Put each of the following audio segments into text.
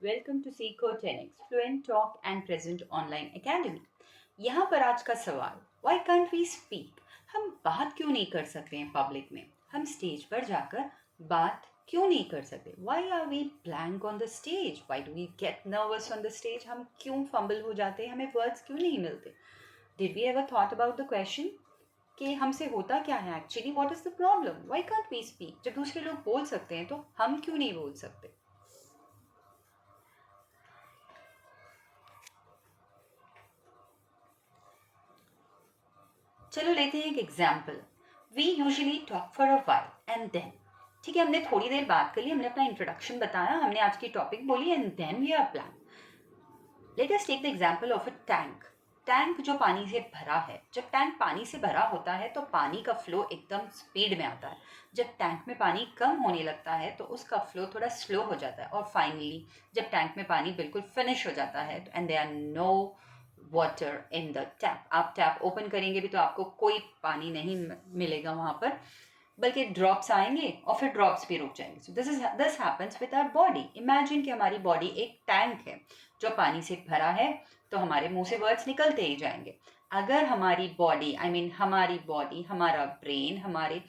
Welcome to सीखो 10x fluent talk and present online academy. यहाँ पर आज का सवाल, व्हाई कांट वी स्पीक? हम बात क्यों नहीं कर सकते हैं पब्लिक में? हम स्टेज पर जाकर बात क्यों नहीं कर सकते? Why are we blank on the stage? Why do we get nervous on the stage? हम क्यों फंबल हो जाते हैं? हमें वर्ड्स क्यों नहीं मिलते? Did we ever thought about the question कि हमसे होता क्या है actually? What is the problem? Why can't we speak? जब दूसरे लोग बोल सकते हैं तो हम क्यों नहीं बोल सकते? चलो लेते हैं एक example. We usually talk for a while and then, ठीक है, हमने थोड़ी देर बात कर ली, हमने अपना इंट्रोडक्शन बताया, हमने आज की टॉपिक बोली and then we are plan. Let us take the example of a tank. Tank जो पानी से भरा है, जब टैंक पानी से भरा होता है तो पानी का फ्लो एकदम स्पीड में आता है। जब टैंक में पानी कम होने लगता है तो उसका फ्लो थोड़ा स्लो हो जाता है, और फाइनली जब टैंक में पानी बिल्कुल फिनिश हो जाता है and there are no water in the tap, आप टैप ओपन करेंगे भी तो आपको कोई पानी नहीं मिलेगा वहाँ पर, बल्कि ड्रॉप्स आएंगे और फिर ड्रॉप्स भी रुक जाएंगे। So this happens with our body. Imagine कि हमारी बॉडी एक टैंक है जो पानी से भरा है, तो हमारे मुंह से वर्ड्स निकलते ही जाएंगे। अगर हमारी बॉडी, हमारी बॉडी, हमारा ब्रेन, हमारे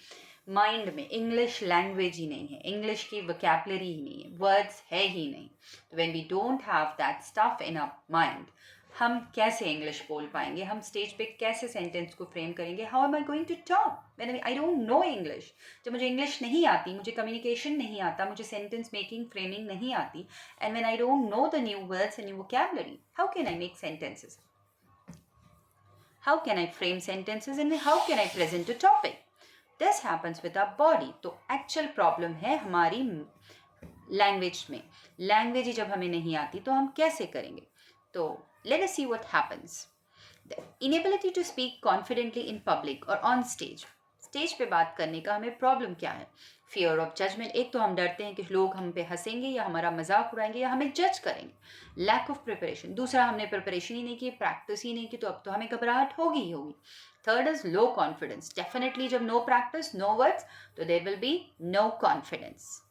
माइंड में इंग्लिश लैंग्वेज ही नहीं है, इंग्लिश की वोकैबुलरी ही नहीं है, वर्ड्स है ही नहीं, तो when we don't have that stuff in our mind, हम कैसे इंग्लिश बोल पाएंगे? हम स्टेज पे कैसे सेंटेंस को फ्रेम करेंगे? How am I going to talk when I don't know English? जब मुझे इंग्लिश नहीं आती, मुझे कम्युनिकेशन नहीं आता, मुझे सेंटेंस मेकिंग फ्रेमिंग नहीं आती, and when I don't know the new words and new vocabulary, how can I make sentences? How can I frame sentences and how can I present a topic? This happens with our body. तो actual problem है हमारी language में। Language ही जब हमें नहीं आती तो हम कैसे करेंगे? तो let us see what happens. The inability to speak confidently in public or on stage. Stage पे बात करने का हमें प्रॉब्लम क्या है? Fear of judgement. एक तो हम डरते हैं कि लोग हम पे हंसेंगे या हमारा मजाक उड़ाएंगे या हमें जज करेंगे। Lack of preparation. दूसरा, हमने प्रिपरेशन ही नहीं की, प्रैक्टिस ही नहीं की, तो अब तो हमें घबराहट होगी ही होगी। Third is low confidence. Definitely जब नो प्रैक्टिस, नो वर्ड्स, तो there will be no confidence.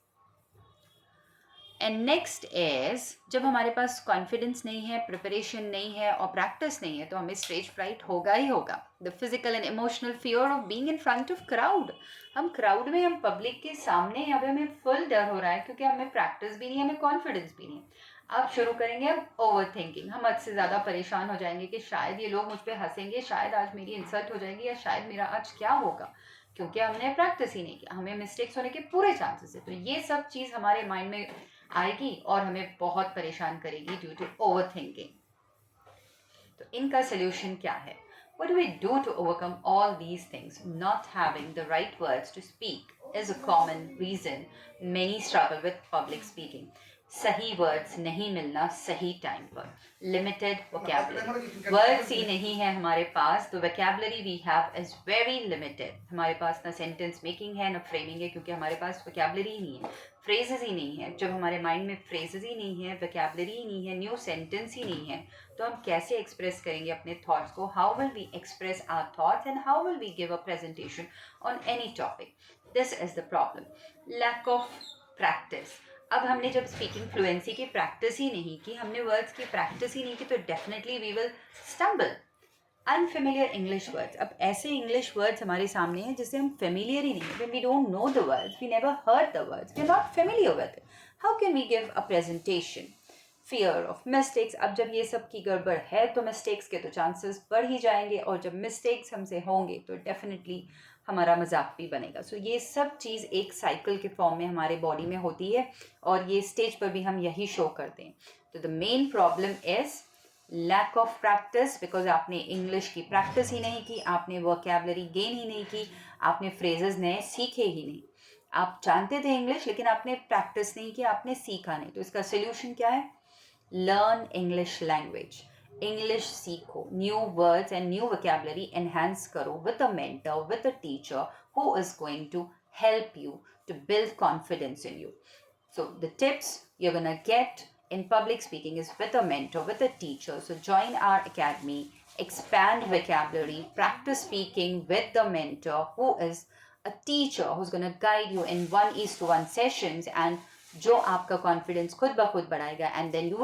And next is, जब हमारे पास कॉन्फिडेंस नहीं है, प्रिपरेशन नहीं है और प्रैक्टिस नहीं है, तो हमें स्टेज फ्राइट होगा ही होगा। The physical and emotional fear of being in front of crowd. हम क्राउड में, हम पब्लिक के सामने, यहाँ पे हमें फुल डर हो रहा है क्योंकि हमें प्रैक्टिस भी नहीं है, हमें कॉन्फिडेंस भी नहीं है। अब शुरू करेंगे हम ओवर थिंकिंग। हम हद से ज़्यादा परेशान हो जाएंगे कि शायद ये लोग मुझ पर हंसेंगे, शायद आज मेरी इंसल्ट हो जाएगी, या शायद मेरा आज क्या होगा, क्योंकि हमने प्रैक्टिस ही नहीं किया। हमें मिस्टेक्स होने के पूरे चांसेस है। तो ये सब चीज़ हमारे माइंड में आएगी और हमें बहुत परेशान करेगी ड्यू टू ओवर थिंकिंग। तो इनका सोल्यूशन क्या है? What do we do to overcome all these things? Not having the right words to speak is a common reason many struggle with public speaking. सही वर्ड्स नहीं मिलना सही time पर, limited vocabulary, words ही नहीं है हमारे पास, तो vocabulary we have is very limited. हमारे पास ना सेंटेंस मेकिंग है ना फ्रेमिंग है, क्योंकि हमारे पास वोकैबुलरी ही नहीं है, फ्रेजेस ही नहीं है। जब हमारे माइंड में फ्रेजेस ही नहीं है, वोकैबुलरी ही नहीं है, न्यू सेंटेंस ही नहीं है, तो हम कैसे एक्सप्रेस करेंगे अपने थॉट्स को? How will we express our thoughts and how will we give a presentation on any topic? This is the problem, lack of practice. अब हमने जब स्पीकिंग फ्लुएंसी की प्रैक्टिस ही नहीं की, हमने वर्ड्स की प्रैक्टिस ही नहीं की, तो definitely we will stumble. Unfamiliar English words. अब ऐसे इंग्लिश वर्ड्स हमारे सामने हैं जिससे हम फेमिलियर ही नहीं, when we don't know the words, we never heard the words, we are not familiar with it, how can we give a presentation? Fear of mistakes. अब जब ये सब की गड़बड़ है तो मिस्टेक्स के तो चांसेस बढ़ ही जाएंगे, और जब मिस्टेक्स हमसे होंगे तो डेफिनेटली हमारा मजाक भी बनेगा। सो ये सब चीज़ एक साइकिल के फॉर्म में हमारे बॉडी में होती है, और ये स्टेज पर भी हम यही शो करते हैं। तो the main problem is lack of practice, because आपने इंग्लिश की प्रैक्टिस ही नहीं की, आपने वोकैबुलरी गेन ही नहीं की, आपने फ्रेजेस नए सीखे ही नहीं। आप जानते थे इंग्लिश, लेकिन आपने प्रैक्टिस नहीं की, आपने सीखा नहीं। तो इसका सोल्यूशन क्या है? Learn English language. इंग्लिश सीखो, new words and new vocabulary enhance करो with a mentor, with a teacher who is going to help you to build confidence in you. So the tips you're going to get in public speaking is with a mentor, with a teacher. So join our academy, expand vocabulary, practice speaking with the mentor who is a teacher who's going to guide you in 1:1 sessions, and जो आपका confidence खुद ब खुद बढ़ाएगा, and then you